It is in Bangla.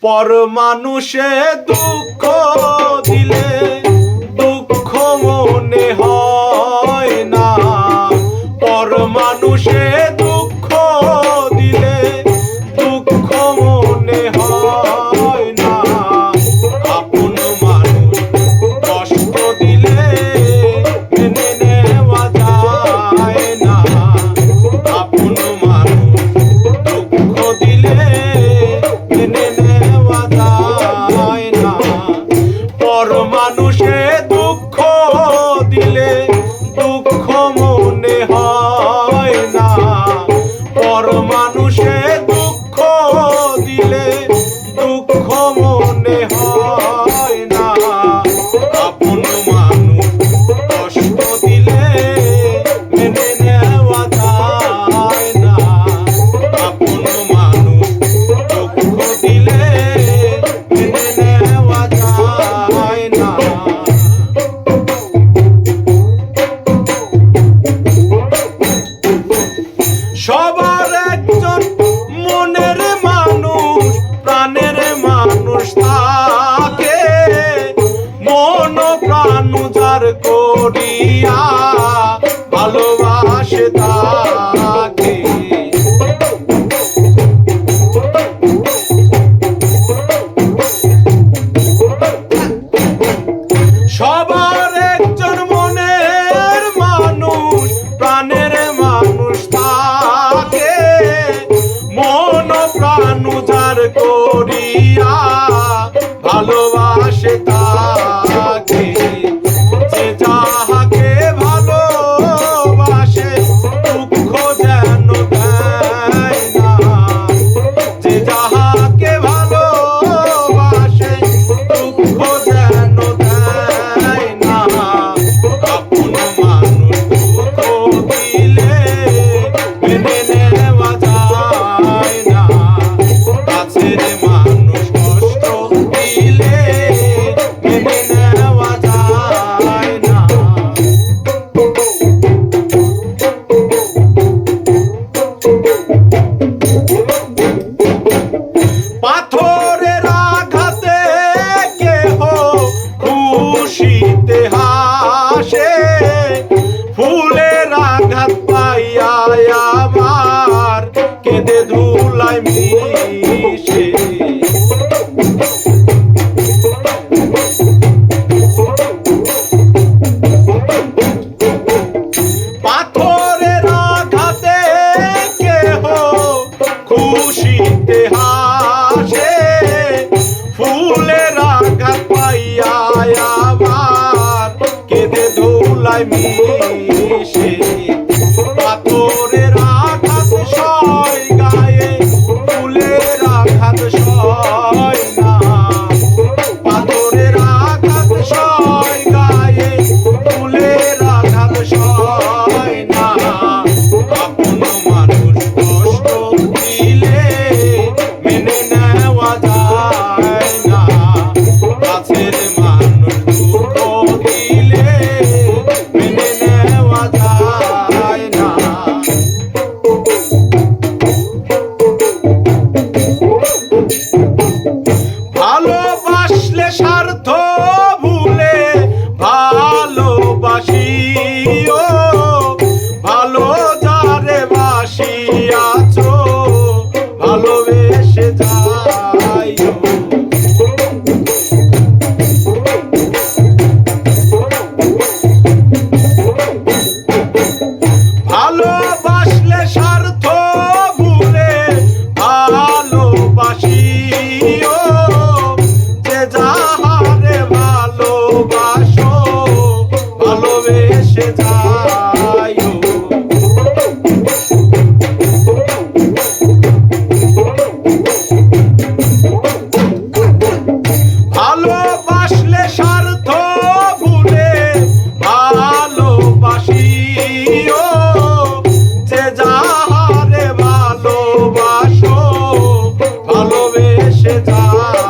পর মানুষে দুঃখ দিলে দুঃখ মনে হয় না, পর মানুষে দুঃখ দিলে দুঃখ মনে হয় না, আপন মানুষ কষ্ট দিলে মেনে নেওয়া যায় না, আপন মানুষ দুঃখ দিলে মেনে নেওয়া যায় না, পর মানুষে দুঃখ দিলে দুঃখ মনে হয় না, পর মানুষে দুঃখ দিলে দুঃখ মনে হয় না, আপন মানুষ কষ্ট দিলে মেনে নেওয়া যায় না, আপন মানুষ দুঃখ দিলে মেনে নেওয়া যায় না। সবার একজন মনের মানুষ প্রাণের মানুষ থাকে, মন প্রাণ যার করিয়া ভালোবাসে তাকে, সবার একজন মনের মানুষ প্রাণের মানুষ থাকে, মন প্রাণ যার করিয়া ভালোবাসে তাকে, যে যাহাকে ভালোবাসে দুঃখ যেন দেয় না, যে যাহাকে ভালোবাসে দুঃখ যেন দেয় না, আপন মানুষ দুঃখ দিলে মেনে নেওয়া যায় না, কাছের মানুষ কষ্ট দিলে মেনে নেওয়া যায় না। পাথরের আঘাতে কেহ খুশিতে হাসে, ফুলের আঘাত পাইয়া আবার কেঁদে ধুলায় মিশে, পাথরের আঘাতে কেহ খুশিতে হাসে, ফুলের আঘাত পাইয়া আবার কেঁদে ধুলায় মিশে, পাথরের আঘাত সয় গায়ে ফুলের আঘাত সয় না, পাথরের আঘাত সয় গায়ে ফুলের আঘাত সয় না, আপন মানুষ কষ্ট দিলে মেনে নেওয়া যায় না, কাছের মানুষ দুঃখ দিলে মেনে নেওয়া যায় না। ভালোবাসলে স্বার্থ ভুলে ভালোবাসিও, ভালো যারে বাসিয়াছ ভালোবেসে যাইও, ভালোবাসলে স্বার্থ ভুলে ভালোবাসিও, যে যাহারে ভালোবাসো ভালোবেসে যাইও, ভালোবাসলে স্বার্থ ভুলে ভালোবাসিও, যে যাহারে ভালোবাসো ভালোবেসে যাইও।